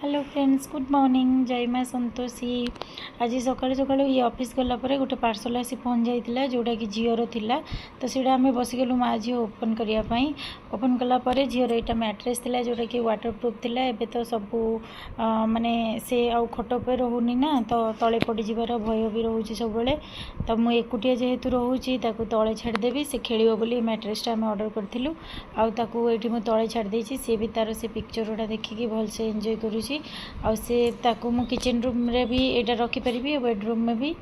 Hello friends good morning जय माँ संतोषी। आज सकाळु सकाळु ये ऑफिस गलापर गोटे पार्सल आसी पहुँच जाइला जोटा कि झीर थिला। तो सीटा आम बसिगलु माँ झी ओपन करने ओपन कलापर झीर यहाँ मैट्रेस थिला जोटा कि वाटर प्रूफ थिला। एबे तो सबू माने से आउ खट पे रोनी ना तो तले पड़ जीवार भय भी रोचे सब। तो मुझे एकुटिया जेहेतु रोचे तले छाड़देवी से खेल बोली मैट्रेसटा आम ऑर्डर करूँ आउ ये तले छाड़ी सी भी तार से पिक्चर गुड़ा देखिकी भलसे एंजॉय करुँच। मु किचन रूम रे भी एटा रखिपारि बेडरूम में भी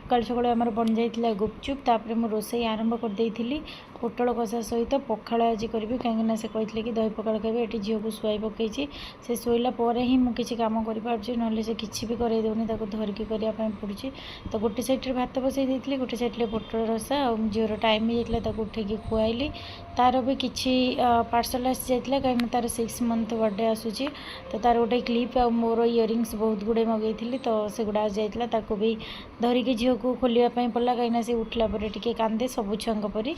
सकाल सकाल आम बन जाइला गुपचुप। तापर मु रोसई आरंभ कर देइथिली पोटल कषा सहित पखाड़ आज करी कहीं से कहते कि दही पखाड़ खाइबे। ये झील को शुआई पकई से शोला ही मुझे कम कर ना से किसी भी कर दूनी धरिकी करने पड़ी। तो गोटे साइड भात बसई देती गोटे साइड पोटल रसा और झीर टाइम ही जाता उठेकी खुआली। तार भी किसी पार्सल आसी जाता कहीं तार 6 मंथ बर्थडे आसूसी। तो तार गोटे क्लिप आ मोर इयरिंग्स बहुत गुड़े मगई तो से गुड़ा आसी जाता भी धरिकी झील को खोलने पड़ा कहीं से उठला टे कांदे सब छुआ परी।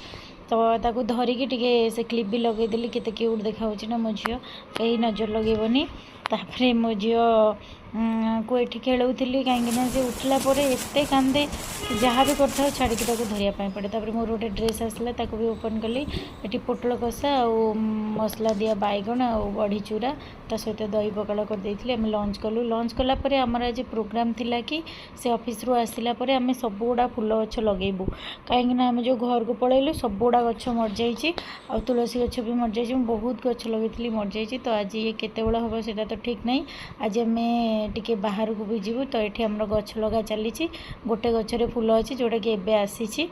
तो धरिकी टे से क्लिप भी लगेदेली केते क्यूट देखा ना मो झील कहीं नजर लगेबनी। तापर मो झील को ये खेलुली कहीं से उठला एत कांदे जहाँ भी कर छाड़ी धरिया पड़े। तापर मोर गोटे ड्रेस आसला भी ओपन कली ये पोटल कषा और मसला दिया बैगण और बड़ी चूरा ता सहित दही पखाड़ कर देइथिले। आम लंच कलु लंच कलापर आमर आज प्रोग्राम थिला कि से ऑफिस रु आसिला परे आम सब गुड़ा फुल गछ लगेबू कहीं आम जो घर को पलैलु सब गुड़ा गछ मर जाइए और तुलसी गछ भी मर जाइए। बहुत गछ लगे मर जाइए। तो आज ये केते बेला हम सेटा तो ठीक नहीं। आज आम टिके बाहर को भी जीवु तो ये आमर गछ लगा चली गोटे गचरे फुल अच्छी जोटा कि एबे आसी।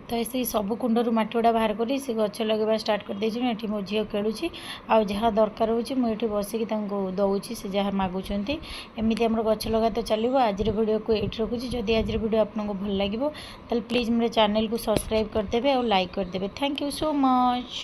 तो ये सब कुंडर मटी गुड़ा बाहर कर गच लगे स्टार्ट कर ये मो झील खेलुची आ जहाँ दरकार होती बसिक दौची से जहाँ मागुंट एमती आम गच लगा तो चलो। आज वीडियो को ये रखुच्छी। जदि आज वीडियो आपको भल लगे तो प्लीज़ मेरे चैनल को सब्सक्राइब करदे और लाइक करदे। Thank you so much.